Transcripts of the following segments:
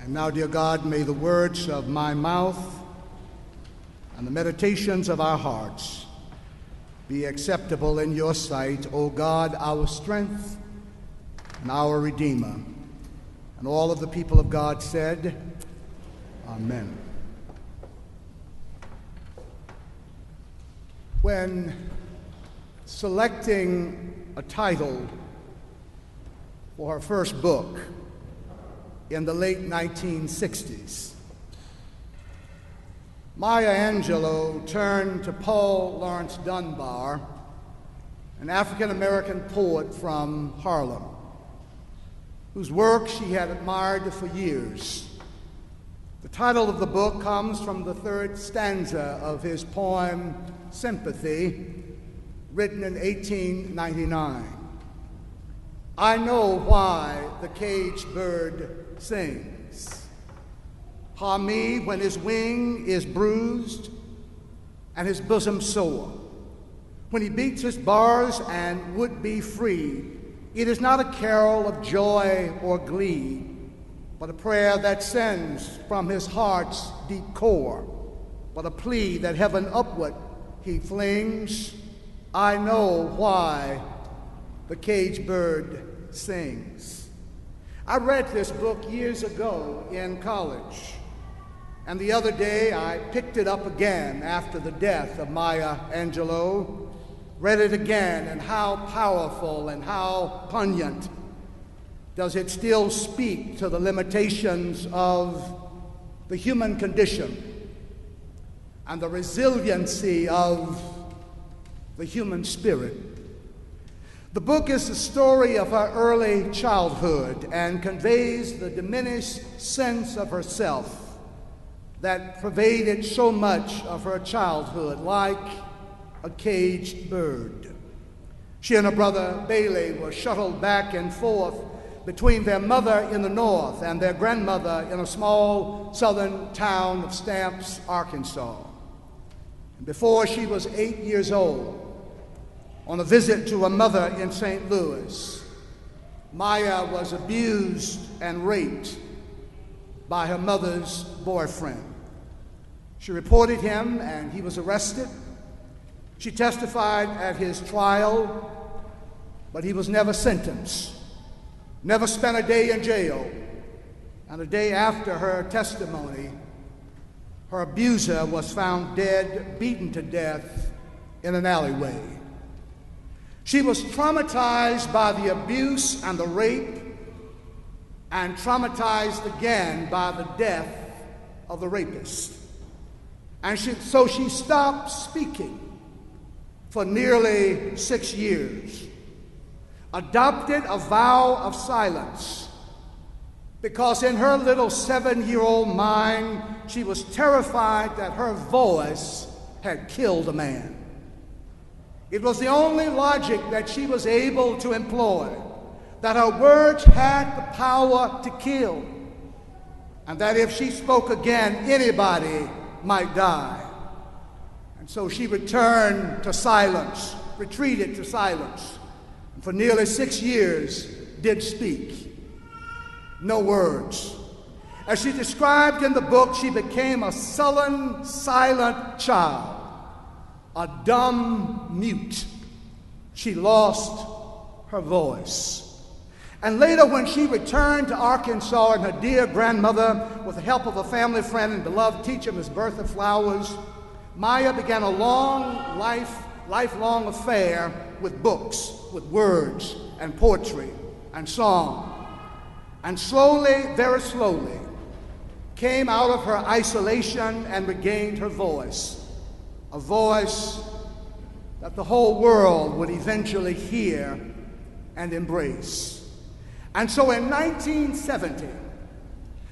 And now, dear God, may the words of my mouth and the meditations of our hearts be acceptable in your sight, O God, our strength and our Redeemer. And all of the people of God said, Amen. When selecting a title for her first book in the late 1960s, Maya Angelou turned to Paul Laurence Dunbar, an African-American poet from Harlem, whose work she had admired for years. The title of the book comes from the third stanza of his poem, Sympathy, written in 1899. I know why the caged bird sings. Ah me, when his wing is bruised and his bosom sore, when he beats his bars and would be free, it is not a carol of joy or glee, but a prayer that sends from his heart's deep core, but a plea that heaven upward he flings. I know why the caged bird sings. I read this book years ago in college, and the other day I picked it up again after the death of Maya Angelou, read it again, and how powerful and how poignant does it still speak to the limitations of the human condition and the resiliency of the human spirit. The book is the story of her early childhood and conveys the diminished sense of herself that pervaded so much of her childhood, like a caged bird. She and her brother Bailey were shuttled back and forth between their mother in the north and their grandmother in a small southern town of Stamps, Arkansas. And before she was 8 years old, on a visit to a mother in St. Louis, Maya was abused and raped by her mother's boyfriend. She reported him and he was arrested. She testified at his trial, but he was never sentenced, never spent a day in jail. And a day after her testimony, her abuser was found dead, beaten to death in an alleyway. She was traumatized by the abuse and the rape, and traumatized again by the death of the rapist. And so she stopped speaking for nearly 6 years, adopted a vow of silence, because in her little 7-year-old mind, she was terrified that her voice had killed a man. It was the only logic that she was able to employ, that her words had the power to kill, and that if she spoke again, anybody might die. And so she returned to silence, retreated to silence, and for nearly 6 years did speak. No words. As she described in the book, she became a sullen, silent child, a dumb mute. She lost her voice. And later, when she returned to Arkansas and her dear grandmother, with the help of a family friend and beloved teacher, Miss Bertha Flowers, Maya began a lifelong affair with books, with words and poetry and song. And slowly, very slowly, came out of her isolation and regained her voice, a voice that the whole world would eventually hear and embrace. And so in 1970,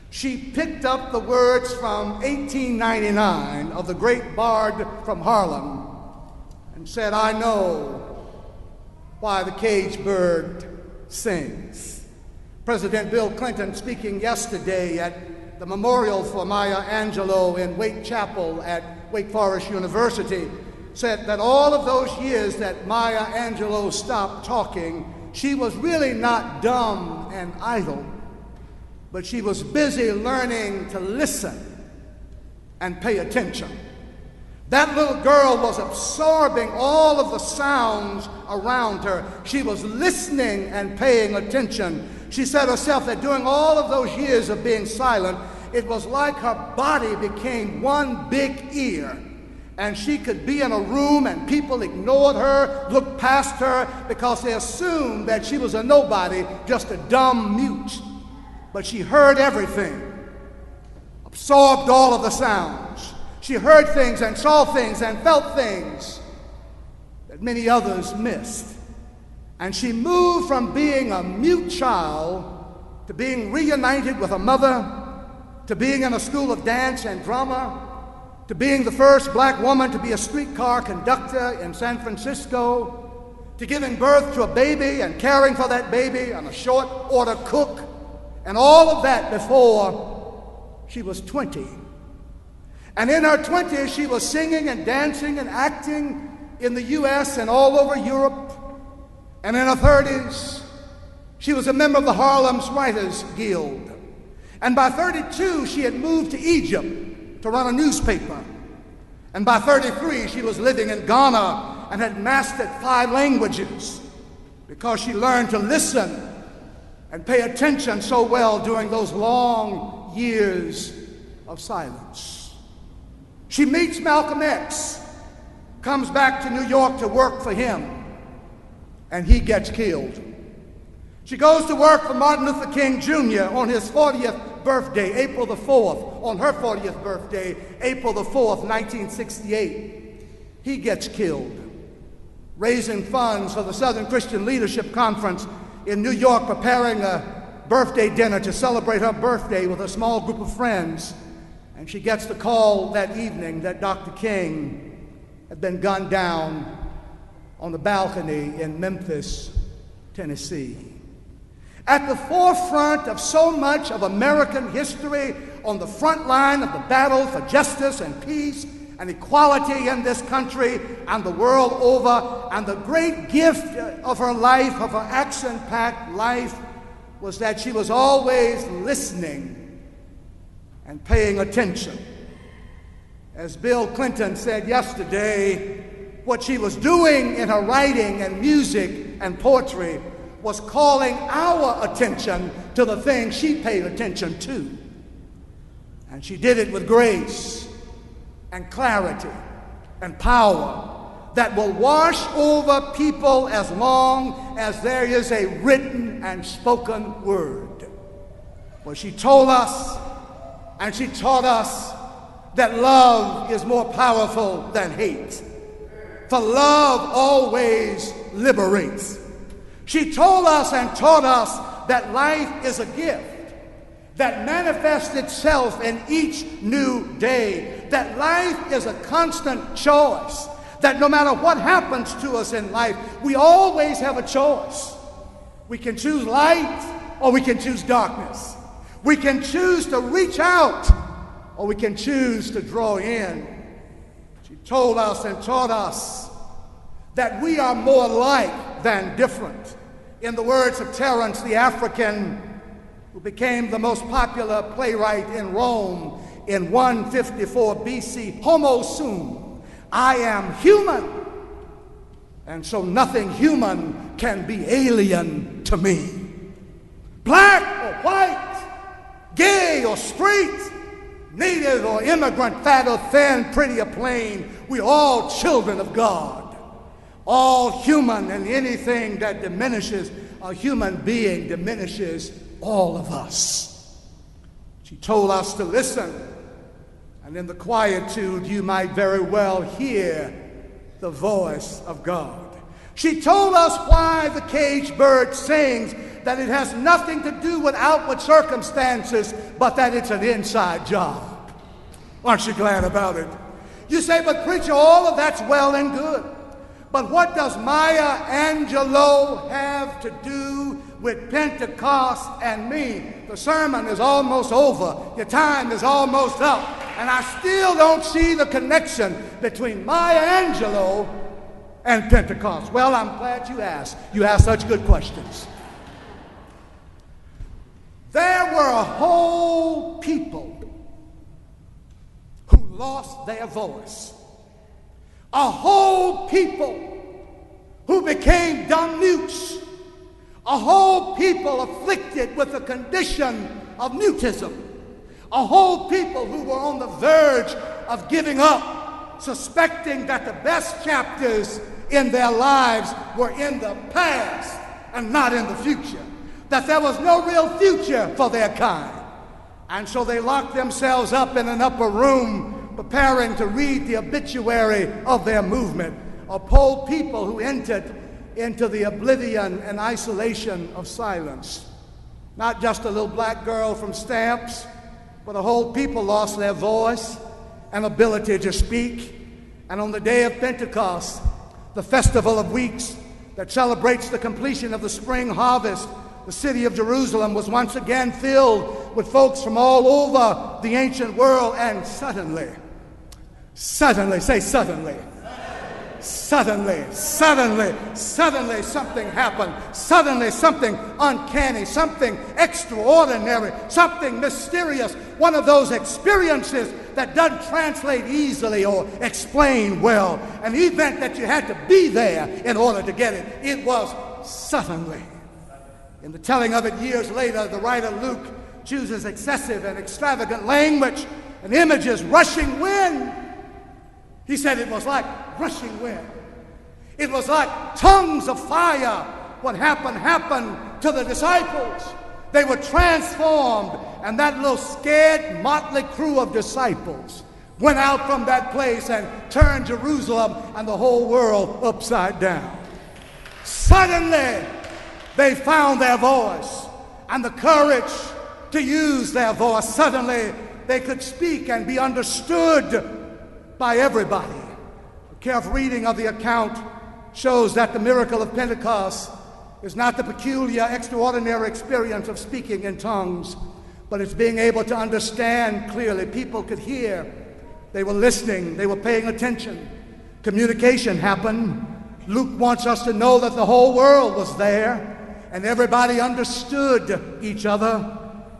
she picked up the words from 1899 of the great bard from Harlem and said, I know why the caged bird sings. President Bill Clinton, speaking yesterday at the memorial for Maya Angelou in Wake Chapel at Wake Forest University, said that all of those years that Maya Angelou stopped talking, she was really not dumb and idle, but she was busy learning to listen and pay attention. That little girl was absorbing all of the sounds around her. She was listening and paying attention. She said herself that during all of those years of being silent, it was like her body became one big ear. And she could be in a room and people ignored her, looked past her, because they assumed that she was a nobody, just a dumb mute. But she heard everything, absorbed all of the sounds. She heard things and saw things and felt things that many others missed. And she moved from being a mute child to being reunited with her mother, to being in a school of dance and drama, to being the first black woman to be a streetcar conductor in San Francisco, to giving birth to a baby and caring for that baby and a short order cook, and all of that before she was 20. And in her 20s, she was singing and dancing and acting in the U.S. and all over Europe. And in her 30s, she was a member of the Harlem's Writers Guild. And by 32, she had moved to Egypt to run a newspaper. And by 33, she was living in Ghana and had mastered 5 languages because she learned to listen and pay attention so well during those long years of silence. She meets Malcolm X, comes back to New York to work for him, and he gets killed. She goes to work for Martin Luther King Jr. on his 40th birthday, April the 4th, on her 40th birthday, April the 4th, 1968. He gets killed. Raising funds for the Southern Christian Leadership Conference in New York, preparing a birthday dinner to celebrate her birthday with a small group of friends. And she gets the call that evening that Dr. King had been gunned down on the balcony in Memphis, Tennessee. At the forefront of so much of American history, on the front line of the battle for justice and peace and equality in this country and the world over, and the great gift of her life, of her action-packed life, was that she was always listening and paying attention. As Bill Clinton said yesterday, what she was doing in her writing and music and poetry was calling our attention to the things she paid attention to. And she did it with grace and clarity and power that will wash over people as long as there is a written and spoken word. For she told us and she taught us that love is more powerful than hate. For love always liberates. She told us and taught us that life is a gift that manifests itself in each new day, that life is a constant choice, that no matter what happens to us in life, we always have a choice. We can choose light or we can choose darkness. We can choose to reach out or we can choose to draw in. She told us and taught us that we are more alike than different. In the words of Terence the African, who became the most popular playwright in Rome in 154 BC, Homo sum, I am human, and so nothing human can be alien to me. Black or white, gay or straight, native or immigrant, fat or thin, pretty or plain, we're all children of God. All human, and anything that diminishes a human being diminishes all of us. She told us to listen, and in the quietude you might very well hear the voice of God. She told us why the caged bird sings, that it has nothing to do with outward circumstances, but that it's an inside job. Aren't you glad about it? You say, but preacher, all of that's well and good. But what does Maya Angelou have to do with Pentecost and me? The sermon is almost over. Your time is almost up. And I still don't see the connection between Maya Angelou and Pentecost. Well, I'm glad you asked. You asked such good questions. There were a whole people who lost their voice. A whole people who became dumb mutes. A whole people afflicted with the condition of mutism. A whole people who were on the verge of giving up, suspecting that the best chapters in their lives were in the past and not in the future. That there was no real future for their kind. And so they locked themselves up in an upper room, preparing to read the obituary of their movement. A whole people who entered into the oblivion and isolation of silence. Not just a little black girl from Stamps, but a whole people lost their voice and ability to speak. And on the day of Pentecost, the festival of weeks that celebrates the completion of the spring harvest, the city of Jerusalem was once again filled with folks from all over the ancient world. And suddenly, say suddenly. Suddenly something happened. Suddenly something uncanny, something extraordinary, something mysterious. One of those experiences that doesn't translate easily or explain well. An event that you had to be there in order to get it. It was suddenly. In the telling of it years later, the writer Luke chooses excessive and extravagant language and images, rushing wind. He said it was like rushing wind. It was like tongues of fire. What happened to the disciples. They were transformed, and that little scared, motley crew of disciples went out from that place and turned Jerusalem and the whole world upside down. Suddenly, they found their voice and the courage to use their voice. Suddenly, they could speak and be understood by everybody. A careful reading of the account shows that the miracle of Pentecost is not the peculiar, extraordinary experience of speaking in tongues, but it's being able to understand clearly. People could hear. They were listening. They were paying attention. Communication happened. Luke wants us to know that the whole world was there and everybody understood each other.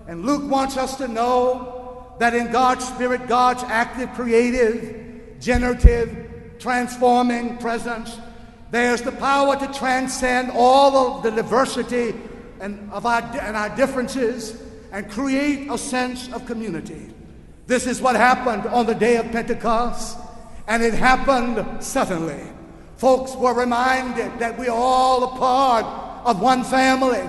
And Luke wants us to know that in God's Spirit, God's active, creative, generative, transforming presence, there's the power to transcend all of the diversity and our differences and create a sense of community. This is what happened on the day of Pentecost, and it happened suddenly. Folks were reminded that we are all a part of one family,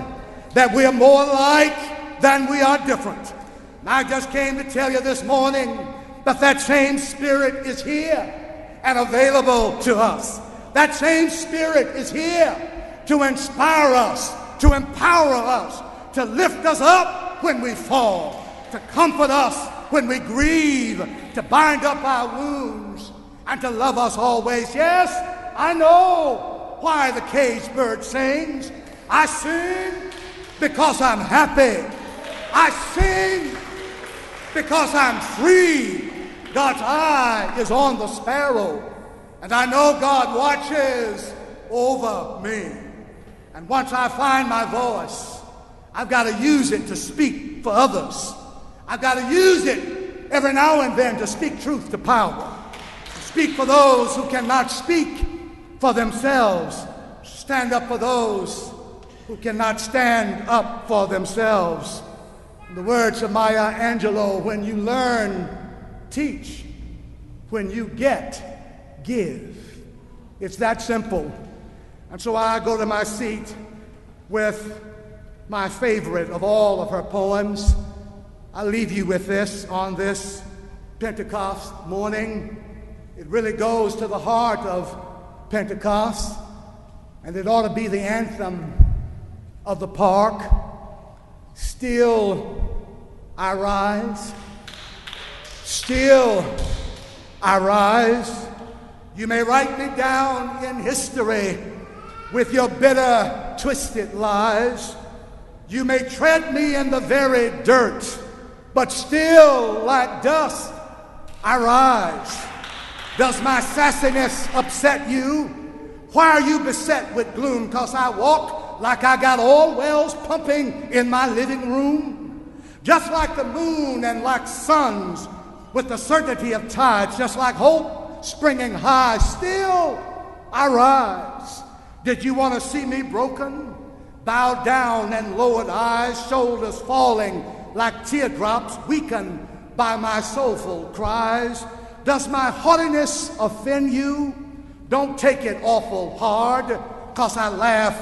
that we are more alike than we are different. And I just came to tell you this morning that that same Spirit is here and available to us. That same Spirit is here to inspire us, to empower us, to lift us up when we fall, to comfort us when we grieve, to bind up our wounds, and to love us always. Yes, I know why the cage bird sings. I sing because I'm happy. I sing because I'm free. God's eye is on the sparrow, and I know God watches over me. And once I find my voice, I've got to use it to speak for others. I've got to use it every now and then to speak truth to power, to speak for those who cannot speak for themselves, stand up for those who cannot stand up for themselves. In the words of Maya Angelou, when you learn, teach. When you get, give. It's that simple. And so I go to my seat with my favorite of all of her poems. I'll leave you with this on this Pentecost morning. It really goes to the heart of Pentecost, and it ought to be the anthem of the park. Still I rise. Still I rise. You may write me down in history with your bitter, twisted lies. You may tread me in the very dirt, but still like dust I rise. Does my sassiness upset you? Why are you beset with gloom? 'Cause I walk like I got oil wells pumping in my living room. just like the moon and like suns with the certainty of tides, just like hope springing high, still I rise. Did you want to see me broken, bowed down and lowered eyes, shoulders falling like teardrops, weakened by my soulful cries? Does my haughtiness offend you? Don't take it awful hard, 'cause I laugh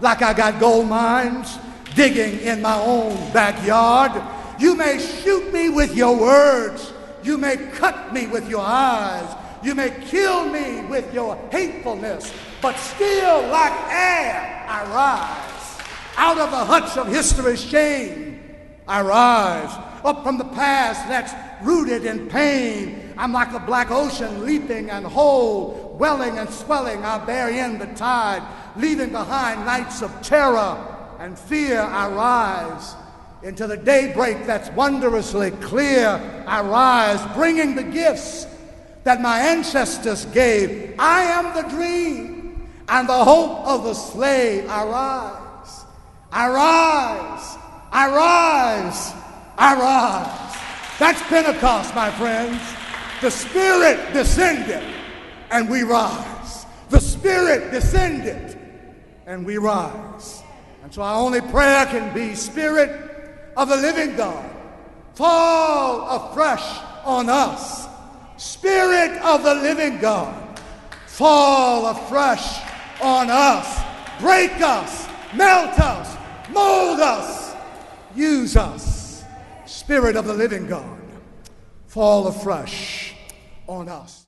like I got gold mines digging in my own backyard. You may shoot me with your words, you may cut me with your eyes, you may kill me with your hatefulness, but still like air I rise. Out of the huts of history's shame I rise, up from the past that's rooted in pain. I'm like a black ocean leaping and whole, welling and swelling. I bear in the tide, leaving behind nights of terror and fear. I rise into the daybreak that's wondrously clear. I rise, bringing the gifts that my ancestors gave. I am the dream and the hope of the slave. I rise, I rise, I rise, I rise. That's Pentecost, my friends. The Spirit descended and we rise. The Spirit descended and we rise. And so our only prayer can be, Spirit of the living God, fall afresh on us. Spirit of the living God, fall afresh on us. Break us, melt us, mold us, use us. Spirit of the living God, fall afresh on us.